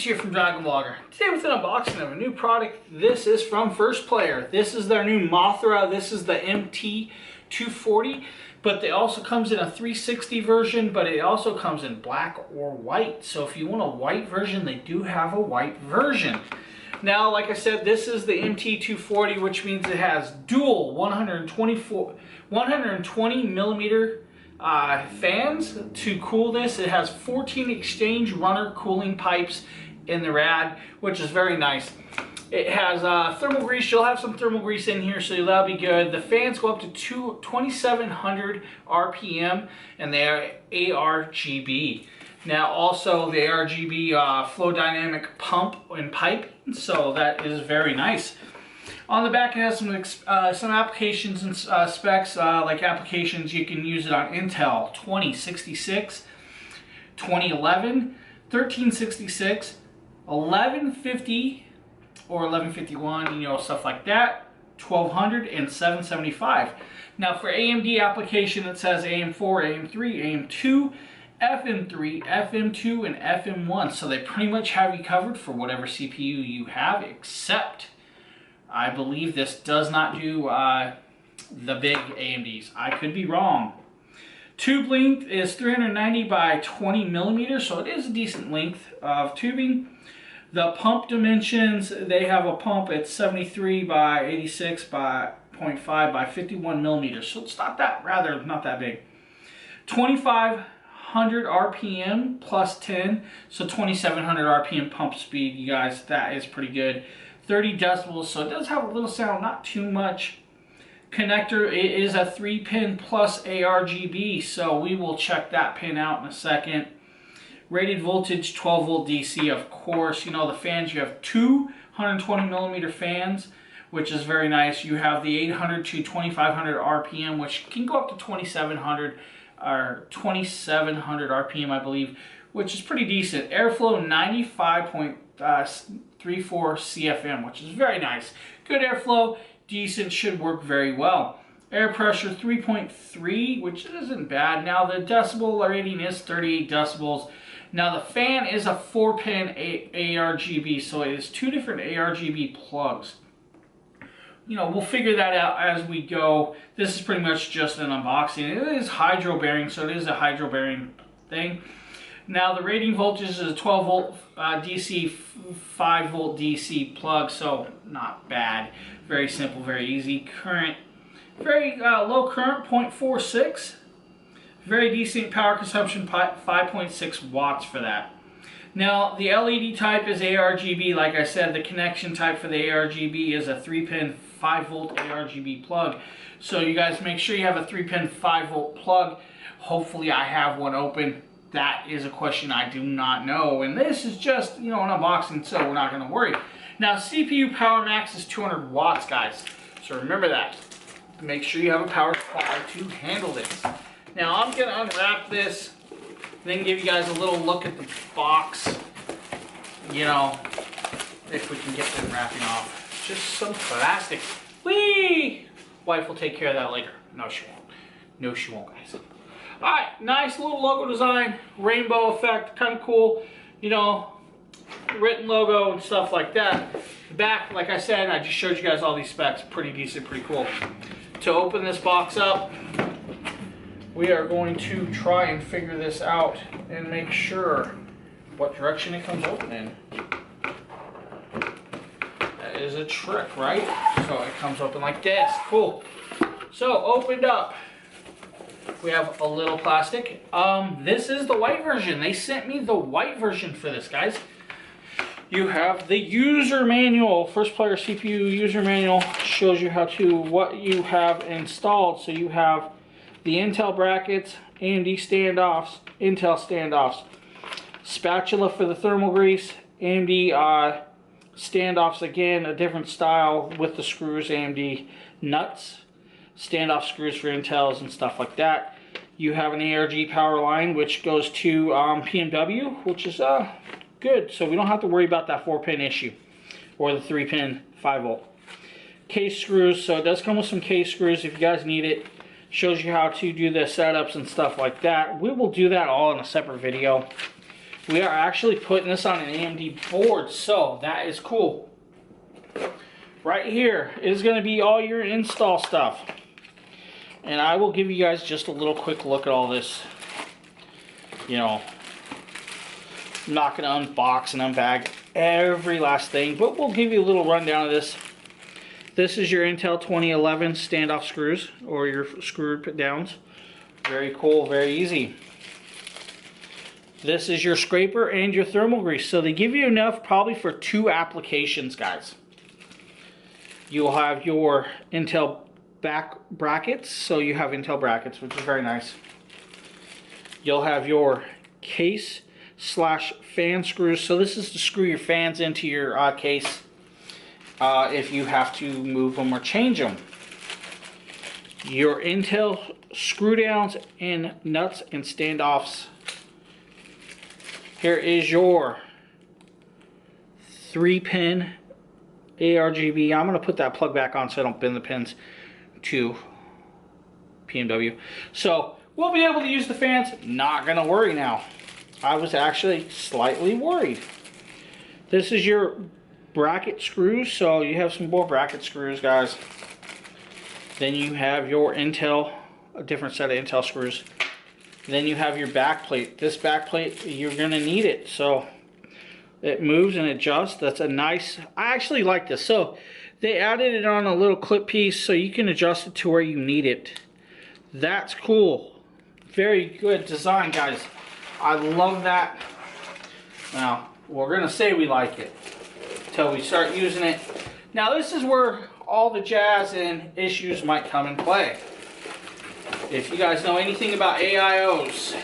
James here from Dragon Blogger. Today with an unboxing of a new product. This is from 1stPlayer. This is their new Mothra. This is the MT240, but it also comes in a 360 version, but it also comes in black or white. So if you want a white version, they do have a white version. Now, like I said, this is the MT240, which means it has dual 120 millimeter fans to cool this. It has 14 exchange runner cooling pipes in the rad, which is very nice. It has thermal grease. You'll have some thermal grease in here, so that'll be good. The fans go up to 2700 RPM, and they are ARGB. Now, also the ARGB flow dynamic pump and pipe, so that is very nice. On the back, it has some applications and specs, like applications you can use it on Intel 2066, 2011, 1366, 1150 or 1151, you know, stuff like that, 1200 and 775. Now for AMD application, it says AM4, AM3, AM2, FM3, FM2, and FM1. So they pretty much have you covered for whatever CPU you have, except I believe this does not do the big AMDs. I could be wrong. Tube length is 390 by 20 millimeters, so it is a decent length of tubing. The pump dimensions, they have a pump at 73 by 86 by 0.5 by 51 millimeters, so it's not that, not that big. 2500 RPM plus 10, so 2700 RPM pump speed, you guys, that is pretty good. 30 decibels, so it does have a little sound, not too much. Connector, it is a 3-pin plus ARGB, so we will check that pin out in a second. Rated voltage, 12 volt DC, of course. You know, the fans, you have two 120 millimeter fans, which is very nice. You have the 800 to 2500 RPM, which can go up to 2700 or 2700 RPM, I believe, which is pretty decent. Airflow, 95.34 CFM, which is very nice. Good airflow, decent, should work very well. Air pressure 3.3, which isn't bad. Now the decibel rating is 38 decibels. Now the fan is a 4-pin ARGB, so it is two different ARGB plugs. You know, we'll figure that out as we go. This is pretty much just an unboxing. It is hydro bearing, so it is a hydro bearing thing. Now the rating voltage is a 12 volt DC, 5 volt DC plug, so not bad. Very simple, very easy. Current, very low current, 0.46. Very decent power consumption, 5.6 watts for that. Now the LED type is ARGB. Like I said, the connection type for the ARGB is a 3-pin 5 volt ARGB plug. So you guys make sure you have a 3-pin 5 volt plug. Hopefully I have one open. That is a question I do not know, and this is just, you know, an unboxing, so we're not going to worry. Now, CPU power max is 200 watts, guys, so remember that. Make sure you have a power supply to handle this. Now, I'm going to unwrap this, then give you guys a little look at the box, you know, if we can get the wrapping off. Just some plastic. Whee! Wife will take care of that later. No, she won't. No, she won't, guys. Alright, nice little logo design, rainbow effect, kind of cool, you know, written logo and stuff like that. The back, like I said, I just showed you guys all these specs, pretty decent, pretty cool. To open this box up, we are going to try and figure this out and make sure what direction it comes open in. That is a trick, right? So it comes open like this, cool. So, opened up. We have a little plastic. This is the white version. They sent me the white version for this, guys. You have the user manual. 1stPlayer CPU user manual shows you what you have installed. So you have the Intel brackets, AMD standoffs, Intel standoffs, spatula for the thermal grease, AMD standoffs, again, a different style with the screws, AMD nuts, standoff screws for Intels and stuff like that. You have an ARG power line which goes to PMW, which is good, so we don't have to worry about that 4-pin issue or the 3-pin 5 volt. Case screws, so it does come with some case screws if you guys need it. Shows you how to do the setups and stuff like that. We will do that all in a separate video. we are actually putting this on an AMD board, so that is cool. Right here is going to be all your install stuff. And I will give you guys just a little quick look at all this. You know, I'm not going to unbox and unbag every last thing, but we'll give you a little rundown of this. This is your Intel 2011 standoff screws, or your screw put downs. Very cool, very easy. This is your scraper and your thermal grease. So they give you enough probably for 2 applications, guys. You'll have your Intel back brackets. So you have Intel brackets, which is very nice. You'll have your case / fan screws. So this is to screw your fans into your case if you have to move them or change them. Your Intel screw downs and nuts and standoffs. Here is your 3-pin ARGB. I'm going to put that plug back on so I don't bend the pins to PMW. So we'll be able to use the fans. Not going to worry now. I was actually slightly worried. This is your bracket screws. So you have some more bracket screws, guys. Then you have your Intel, a different set of Intel screws. Then you have your back plate. This back plate, you're going to need it. So it moves and adjusts. That's a nice, I actually like this. So they added it on a little clip piece so you can adjust it to where you need it. That's cool. Very good design, guys. I love that. Now, we're going to say we like it until we start using it. Now, this is where all the jazz and issues might come in play. If you guys know anything about AIOs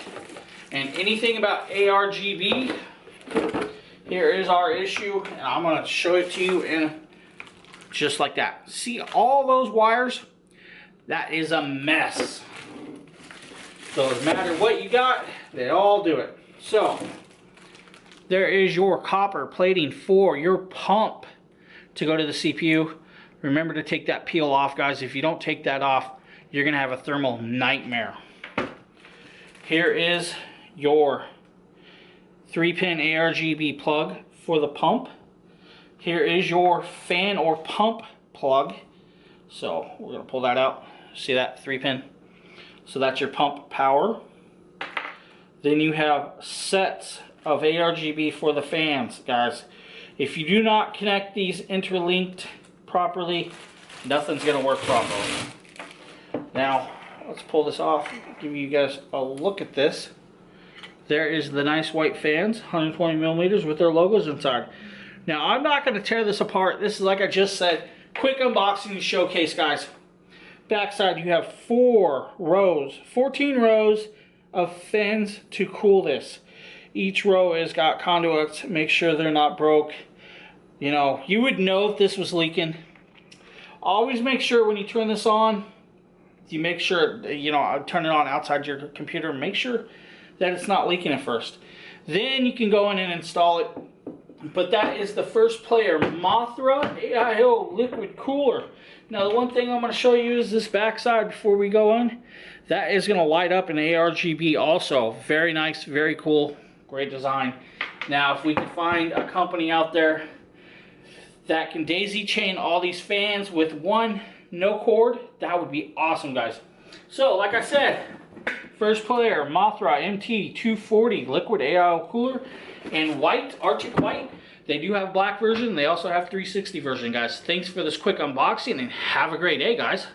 and anything about ARGB, here is our issue, and I'm going to show it to you in just like that. See all those wires? That is a mess. So no matter what you got, they all do it. So there is your copper plating for your pump to go to the CPU. Remember to take that peel off, guys. If you don't take that off, you're going to have a thermal nightmare. Here is your 3-pin ARGB plug for the pump. Here is your fan or pump plug. So we're going to pull that out. See that 3-pin? So that's your pump power. Then you have sets of ARGB for the fans, guys. If you do not connect these interlinked properly, nothing's going to work properly. Now, let's pull this off, give you guys a look at this. There is the nice white fans, 120 millimeters with their logos inside. Now, I'm not going to tear this apart. This is, like I just said, quick unboxing and showcase, guys. Backside, you have 14 rows of fans to cool this. Each row has got conduits. Make sure they're not broke. You know, you would know if this was leaking. Always make sure when you turn this on, you make sure, you know, turn it on outside your computer. Make sure that it's not leaking at first. Then you can go in and install it. But that is the 1stPlayer AIO Liquid Cooler. Now the one thing I'm going to show you is this backside before we go on. That is going to light up in ARGB also. Very nice, very cool, great design. Now if we can find a company out there that can daisy chain all these fans with one no cord, that would be awesome, guys. So like I said, 1stPlayer MT240 Liquid AIO Cooler in white, Arctic white. They do have black version. They also have 360 version, guys. Thanks for this quick unboxing and have a great day, guys.